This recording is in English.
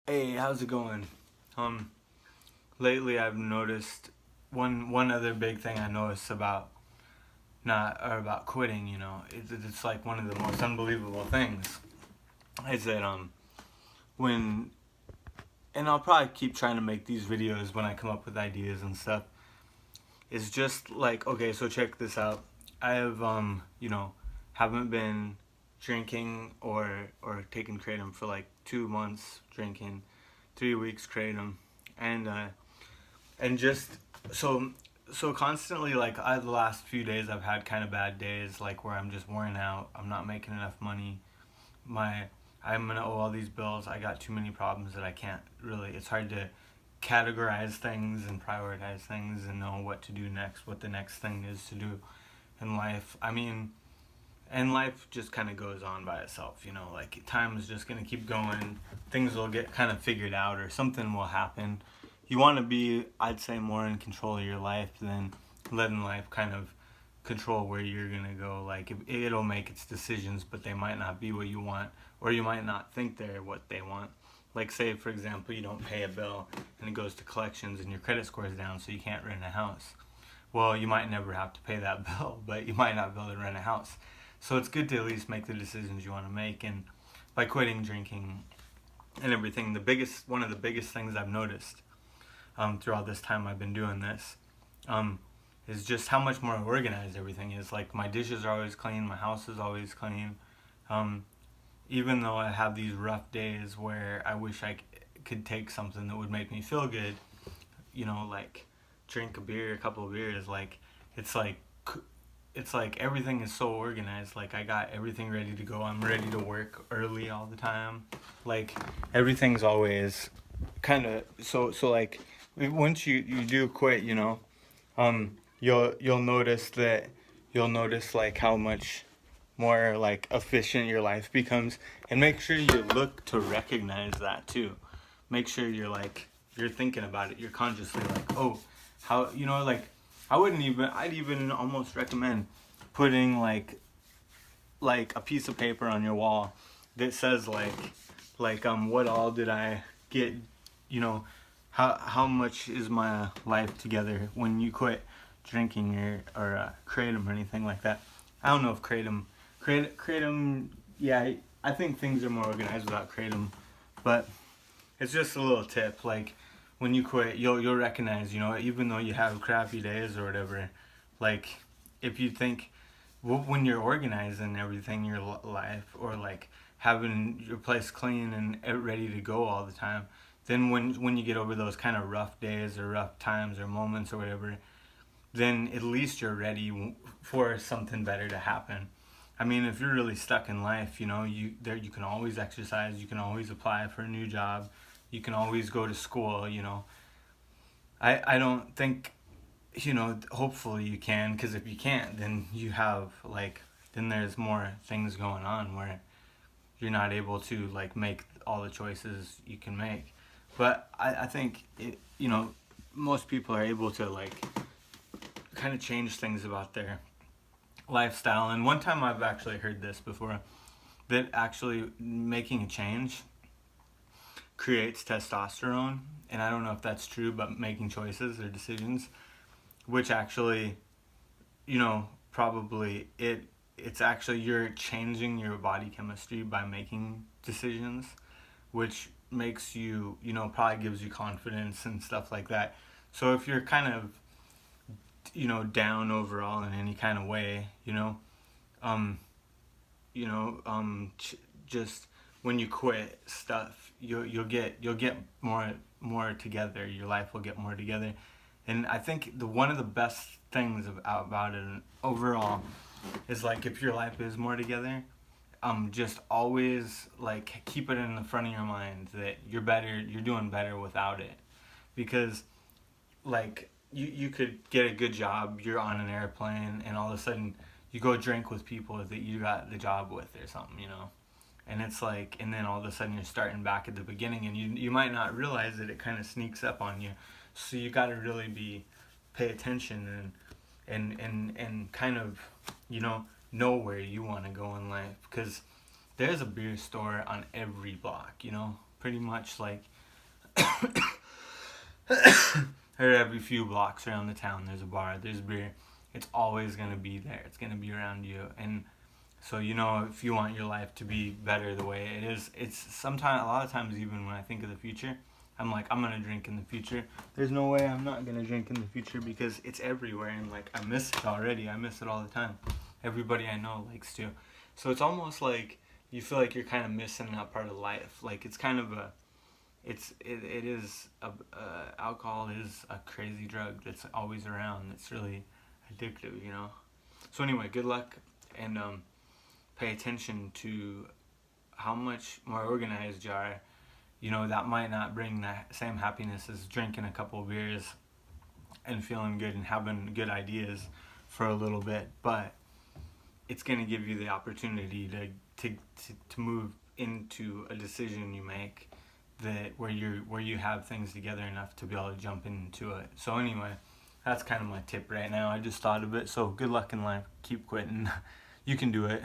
Hey, how's it going? Um, Lately I've noticed one other big thing I noticed about not or about quitting. It's like one of the most unbelievable things is that when and I'll probably keep trying to make these videos when I come up with ideas and stuff. It's just like, okay, so check this out. I have haven't been drinking or taking kratom for like 2 months drinking, 3 weeks kratom, and just so so constantly, like, the last few days I've had kind of bad days, like where I'm just worn out, I'm not making enough money, my I'm gonna owe all these bills, I got too many problems that I can't really, it's hard to categorize things and prioritize things and know what to do next, what the next thing is to do in life. And life just kind of goes on by itself, like time is just going to keep going, things will get kind of figured out or something will happen. You want to be, I'd say, more in control of your life than letting life kind of control where you're going to go. Like, it'll make its decisions, but they might not be what you want, or you might not think they're what they want. Like, say for example, you don't pay a bill and it goes to collections and your credit score is down, so you can't rent a house. Well, you might never have to pay that bill, but you might not be able to rent a house. So it's good to at least make the decisions you want to make. And by quitting drinking and everything, one of the biggest things I've noticed throughout this time I've been doing this um, is just how much more organized everything is. Like, my dishes are always clean, my house is always clean. Um, Even though I have these rough days where I wish I could take something that would make me feel good, like drink a beer, a couple of beers, like it's like it's like everything is so organized. Like, I got everything ready to go. I'm ready to work early all the time. Like, everything's always kind of like, once you do quit, you'll notice that you'll notice like how much more like efficient your life becomes, and make sure you look to recognize that too. Make sure you're thinking about it, you're consciously like, oh, how, like, I'd even almost recommend putting like a piece of paper on your wall that says what all did I get, you know how much is my life together when you quit drinking or kratom or anything like that. I don't know if kratom, yeah, I think things are more organized without kratom, but it's just a little tip. Like, when you quit, you'll recognize, even though you have crappy days or whatever, like, if you think, when you're organizing everything in your life, or like having your place clean and ready to go all the time, then when you get over those kind of rough days or rough times or moments or whatever, then at least you're ready for something better to happen. I mean, if you're really stuck in life, you can always exercise, you can always apply for a new job, you can always go to school. I don't think, hopefully you can, because if you can't, then then there's more things going on where you're not able to like make all the choices you can make. But I think most people are able to like kind of change things about their lifestyle. And one time I've actually heard this before, that actually making a change creates testosterone. And I don't know if that's true, but making choices or decisions, which actually, probably it's actually, you're changing your body chemistry by making decisions, which makes you, probably gives you confidence and stuff like that. So if you're kind of, down overall in any kind of way, um, just when you quit stuff, you'll get more together. Your life will get more together, and I think the one of the best things about it overall is, like, if your life is more together, just always like keep it in the front of your mind that you're doing better without it, because like you could get a good job, you're on an airplane, and all of a sudden you go drink with people that you got the job with or something, and it's like, and then all of a sudden you're starting back at the beginning, and you might not realize that it kind of sneaks up on you. So you got to really pay attention and kind of, know where you want to go in life, because there's a beer store on every block, pretty much. Like, Or every few blocks around the town there's a bar, there's beer. It's always going to be there. It's going to be around you. And so, you know, if you want your life to be better the way it is, it's sometimes, a lot of times, even when I think of the future, I'm like, I'm going to drink in the future. There's no way I'm not going to drink in the future because it's everywhere. And like, I miss it already. I miss it all the time. Everybody I know likes to. So it's almost like you feel like you're kind of missing that part of life. Like, it's kind of a, it is alcohol is a crazy drug that's always around. It's really addictive, you know. So anyway, good luck, and pay attention to how much more organized you are. You know, that might not bring that same happiness as drinking a couple of beers and feeling good and having good ideas for a little bit, but it's going to give you the opportunity to move into a decision you make that where you have things together enough to be able to jump into it. So anyway, that's kind of my tip right now. I just thought of it. So good luck in life. Keep quitting. You can do it.